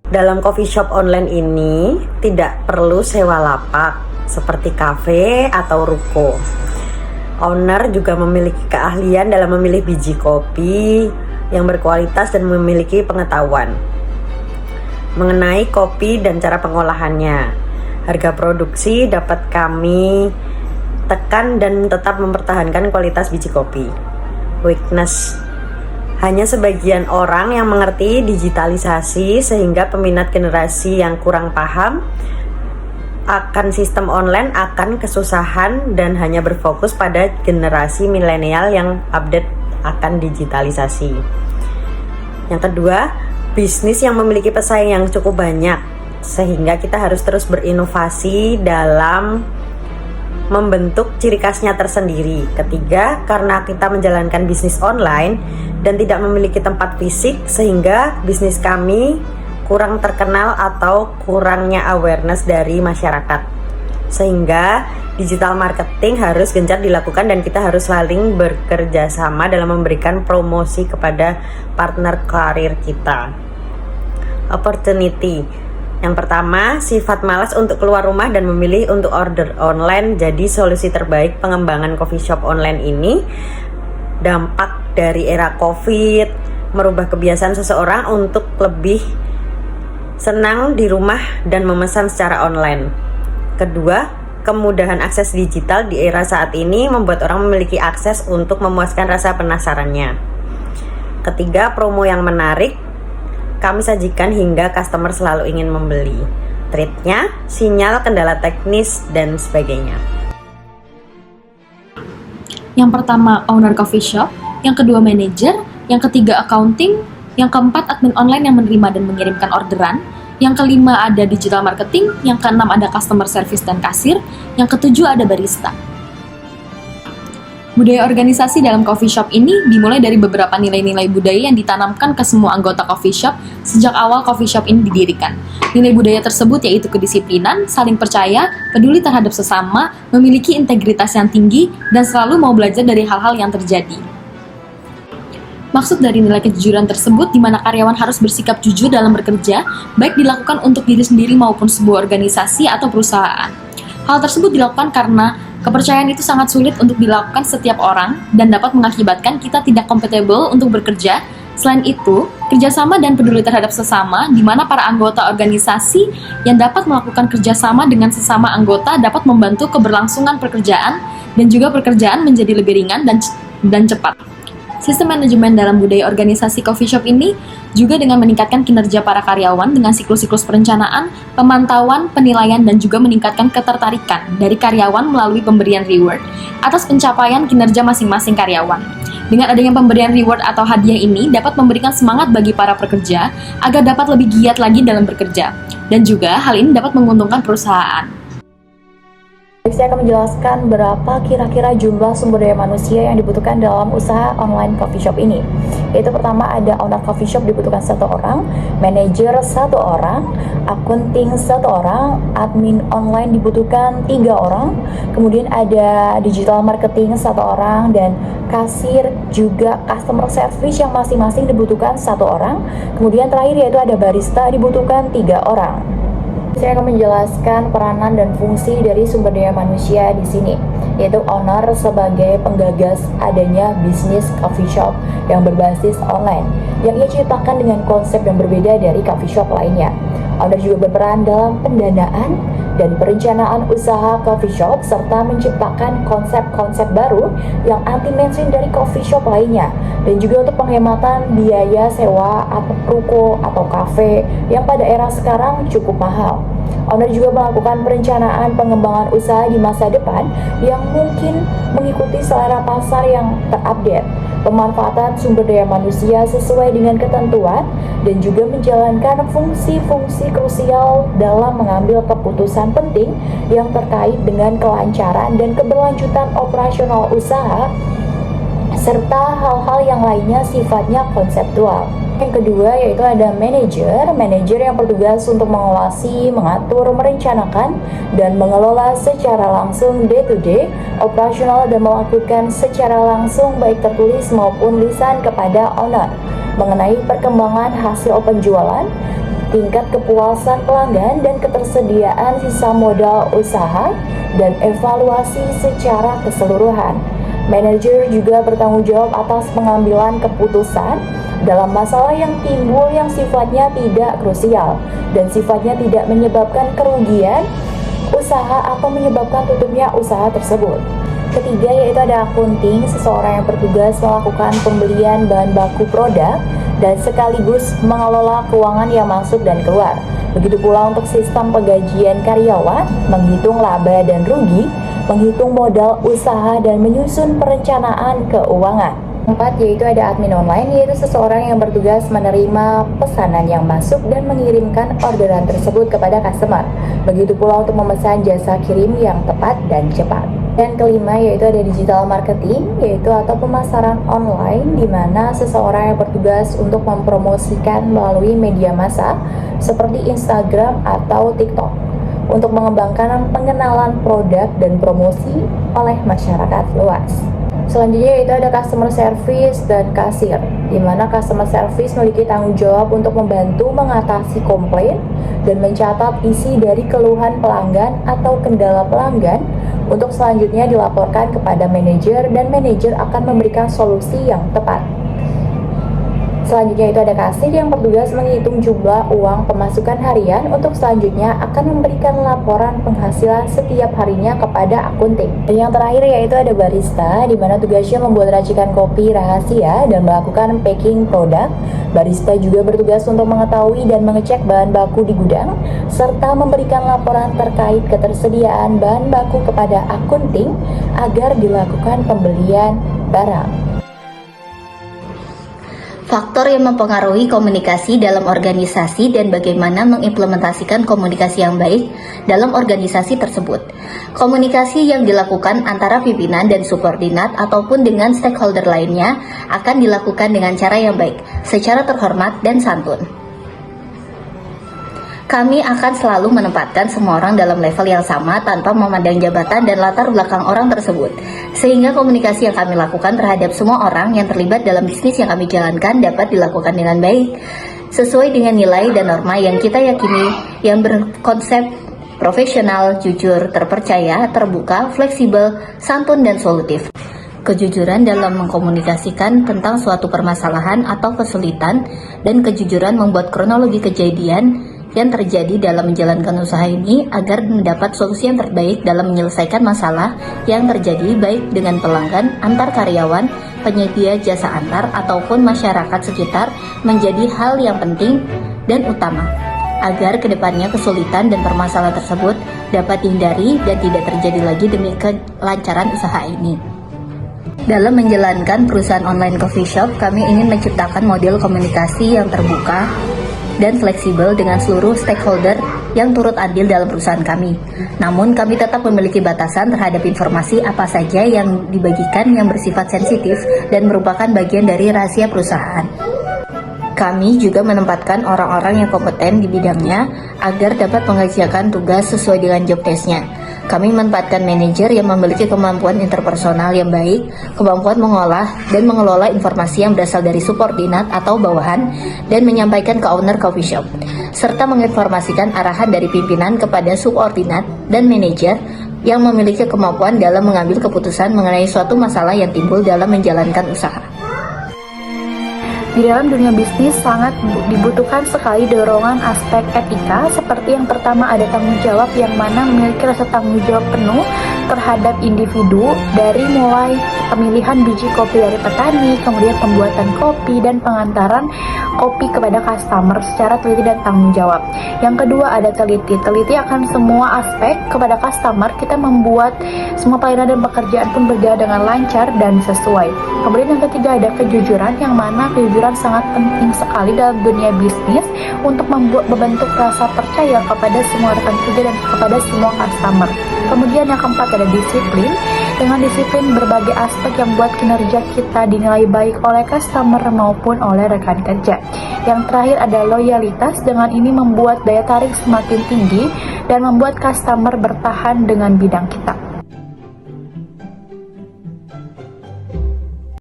Dalam coffee shop online ini tidak perlu sewa lapak seperti kafe atau ruko. Owner juga memiliki keahlian dalam memilih biji kopi yang berkualitas dan memiliki pengetahuan mengenai kopi dan cara pengolahannya. Harga produksi dapat kami tekan dan tetap mempertahankan kualitas biji kopi. Weakness: hanya sebagian orang yang mengerti digitalisasi sehingga peminat generasi yang kurang paham akan sistem online akan kesusahan dan hanya berfokus pada generasi milenial yang update akan digitalisasi. Yang kedua, bisnis yang memiliki pesaing yang cukup banyak sehingga kita harus terus berinovasi dalam membentuk ciri khasnya tersendiri. Ketiga, karena kita menjalankan bisnis online dan tidak memiliki tempat fisik sehingga bisnis kami kurang terkenal atau kurangnya awareness dari masyarakat. Sehingga digital marketing harus gencar dilakukan dan kita harus saling bekerja sama dalam memberikan promosi kepada partner karir kita. Opportunity: yang pertama, sifat malas untuk keluar rumah dan memilih untuk order online jadi solusi terbaik pengembangan coffee shop online ini. Dampak dari era COVID merubah kebiasaan seseorang untuk lebih senang di rumah dan memesan secara online. Kedua, kemudahan akses digital di era saat ini membuat orang memiliki akses untuk memuaskan rasa penasarannya. Ketiga, promo yang menarik kami sajikan hingga customer selalu ingin membeli. Treatnya, sinyal, kendala teknis, dan sebagainya. Yang pertama, owner coffee shop. Yang kedua, manajer. Yang ketiga, accounting. Yang keempat, admin online yang menerima dan mengirimkan orderan. Yang kelima, ada digital marketing. Yang keenam, ada customer service dan kasir. Yang ketujuh, ada barista. Budaya organisasi dalam coffee shop ini dimulai dari beberapa nilai-nilai budaya yang ditanamkan ke semua anggota coffee shop sejak awal coffee shop ini didirikan. Nilai budaya tersebut yaitu kedisiplinan, saling percaya, peduli terhadap sesama, memiliki integritas yang tinggi, dan selalu mau belajar dari hal-hal yang terjadi. Maksud dari nilai kejujuran tersebut di mana karyawan harus bersikap jujur dalam bekerja, baik dilakukan untuk diri sendiri maupun sebuah organisasi atau perusahaan. Hal tersebut dilakukan karena kepercayaan itu sangat sulit untuk dilakukan setiap orang dan dapat mengakibatkan kita tidak kompatibel untuk bekerja. Selain itu, kerjasama dan peduli terhadap sesama, di mana para anggota organisasi yang dapat melakukan kerjasama dengan sesama anggota dapat membantu keberlangsungan pekerjaan dan juga pekerjaan menjadi lebih ringan dan cepat. Sistem manajemen dalam budaya organisasi coffee shop ini juga dengan meningkatkan kinerja para karyawan dengan siklus-siklus perencanaan, pemantauan, penilaian, dan juga meningkatkan ketertarikan dari karyawan melalui pemberian reward atas pencapaian kinerja masing-masing karyawan. Dengan adanya pemberian reward atau hadiah ini dapat memberikan semangat bagi para pekerja agar dapat lebih giat lagi dalam bekerja. Dan juga hal ini dapat menguntungkan perusahaan. Saya akan menjelaskan berapa kira-kira jumlah sumber daya manusia yang dibutuhkan dalam usaha online coffee shop ini. Yaitu pertama ada owner coffee shop dibutuhkan 1 orang, manajer 1 orang, accounting 1 orang, admin online dibutuhkan 3 orang, kemudian ada digital marketing 1 orang, dan kasir juga customer service yang masing-masing dibutuhkan 1 orang. Kemudian terakhir yaitu ada barista dibutuhkan 3 orang. Saya akan menjelaskan peranan dan fungsi dari sumber daya manusia di sini, yaitu owner sebagai penggagas adanya bisnis coffee shop yang berbasis online, yang ia ciptakan dengan konsep yang berbeda dari coffee shop lainnya. Owner juga berperan dalam pendanaan dan perencanaan usaha coffee shop serta menciptakan konsep-konsep baru yang anti mainstream dari coffee shop lainnya, dan juga untuk penghematan biaya sewa atau ruko atau kafe yang pada era sekarang cukup mahal. Owner juga melakukan perencanaan pengembangan usaha di masa depan yang mungkin mengikuti selera pasar yang terupdate, pemanfaatan sumber daya manusia sesuai dengan ketentuan, dan juga menjalankan fungsi-fungsi krusial dalam mengambil keputusan penting yang terkait dengan kelancaran dan keberlanjutan operasional usaha, serta hal-hal yang lainnya sifatnya konseptual. Yang kedua yaitu ada manajer yang bertugas untuk mengawasi, mengatur, merencanakan, dan mengelola secara langsung day to day operasional dan melakukan secara langsung baik tertulis maupun lisan kepada owner mengenai perkembangan hasil penjualan, tingkat kepuasan pelanggan dan ketersediaan sisa modal usaha, dan evaluasi secara keseluruhan. Manajer juga bertanggung jawab atas pengambilan keputusan dalam masalah yang timbul yang sifatnya tidak krusial dan sifatnya tidak menyebabkan kerugian usaha atau menyebabkan tutupnya usaha tersebut. Ketiga yaitu ada accounting, seseorang yang bertugas melakukan pembelian bahan baku produk dan sekaligus mengelola keuangan yang masuk dan keluar. Begitu pula untuk sistem penggajian karyawan, menghitung laba dan rugi, menghitung modal usaha dan menyusun perencanaan keuangan. 4 yaitu ada admin online, yaitu seseorang yang bertugas menerima pesanan yang masuk dan mengirimkan orderan tersebut kepada customer. Begitu pula untuk memesan jasa kirim yang tepat dan cepat. Dan kelima yaitu ada digital marketing, yaitu atau pemasaran online, di mana seseorang yang bertugas untuk mempromosikan melalui media massa seperti Instagram atau TikTok untuk mengembangkan pengenalan produk dan promosi oleh masyarakat luas. Selanjutnya yaitu ada customer service dan kasir, di mana customer service memiliki tanggung jawab untuk membantu mengatasi komplain dan mencatat isi dari keluhan pelanggan atau kendala pelanggan untuk selanjutnya dilaporkan kepada manajer dan manajer akan memberikan solusi yang tepat. Selanjutnya itu ada kasir yang bertugas menghitung jumlah uang pemasukan harian untuk selanjutnya akan memberikan laporan penghasilan setiap harinya kepada akunting. Dan yang terakhir yaitu ada barista, di mana tugasnya membuat racikan kopi rahasia dan melakukan packing produk. Barista juga bertugas untuk mengetahui dan mengecek bahan baku di gudang serta memberikan laporan terkait ketersediaan bahan baku kepada akunting agar dilakukan pembelian barang. Faktor yang mempengaruhi komunikasi dalam organisasi dan bagaimana mengimplementasikan komunikasi yang baik dalam organisasi tersebut. Komunikasi yang dilakukan antara pimpinan dan subordinat ataupun dengan stakeholder lainnya akan dilakukan dengan cara yang baik, secara terhormat dan santun. Kami akan selalu menempatkan semua orang dalam level yang sama tanpa memandang jabatan dan latar belakang orang tersebut, sehingga komunikasi yang kami lakukan terhadap semua orang yang terlibat dalam bisnis yang kami jalankan dapat dilakukan dengan baik, sesuai dengan nilai dan norma yang kita yakini, yang berkonsep profesional, jujur, terpercaya, terbuka, fleksibel, santun, dan solutif. Kejujuran dalam mengkomunikasikan tentang suatu permasalahan atau kesulitan, dan kejujuran membuat kronologi kejadian yang terjadi dalam menjalankan usaha ini agar mendapat solusi yang terbaik dalam menyelesaikan masalah yang terjadi baik dengan pelanggan, antar karyawan, penyedia jasa antar, ataupun masyarakat sekitar menjadi hal yang penting dan utama agar kedepannya kesulitan dan permasalahan tersebut dapat dihindari dan tidak terjadi lagi demi kelancaran usaha ini. Dalam menjalankan perusahaan online coffee shop, kami ingin menciptakan model komunikasi yang terbuka dan fleksibel dengan seluruh stakeholder yang turut andil dalam perusahaan kami. Namun kami tetap memiliki batasan terhadap informasi apa saja yang dibagikan yang bersifat sensitif dan merupakan bagian dari rahasia perusahaan. Kami juga menempatkan orang-orang yang kompeten di bidangnya agar dapat mengerjakan tugas sesuai dengan job desk-nya. Kami menempatkan manajer yang memiliki kemampuan interpersonal yang baik, kemampuan mengolah dan mengelola informasi yang berasal dari subordinat atau bawahan, dan menyampaikan ke owner coffee shop, serta menginformasikan arahan dari pimpinan kepada subordinat dan manajer yang memiliki kemampuan dalam mengambil keputusan mengenai suatu masalah yang timbul dalam menjalankan usaha. Di dalam dunia bisnis sangat dibutuhkan sekali dorongan aspek etika, seperti yang pertama ada tanggung jawab yang mana memiliki rasa tanggung jawab penuh terhadap individu, dari mulai pemilihan biji kopi dari petani, kemudian pembuatan kopi dan pengantaran kopi kepada customer secara teliti dan tanggung jawab. Yang kedua ada teliti akan semua aspek kepada customer, kita membuat semua pelayanan dan pekerjaan pun berjalan dengan lancar dan sesuai. Kemudian yang ketiga ada kejujuran, yang mana kejujuran sangat penting sekali dalam dunia bisnis untuk membentuk rasa percaya kepada semua rekan kerja dan kepada semua customer. Kemudian yang keempat ada disiplin. Dengan disiplin berbagai aspek yang membuat kinerja kita dinilai baik oleh customer maupun oleh rekan kerja. Yang terakhir ada loyalitas. Dengan ini membuat daya tarik semakin tinggi dan membuat customer bertahan dengan bidang kita.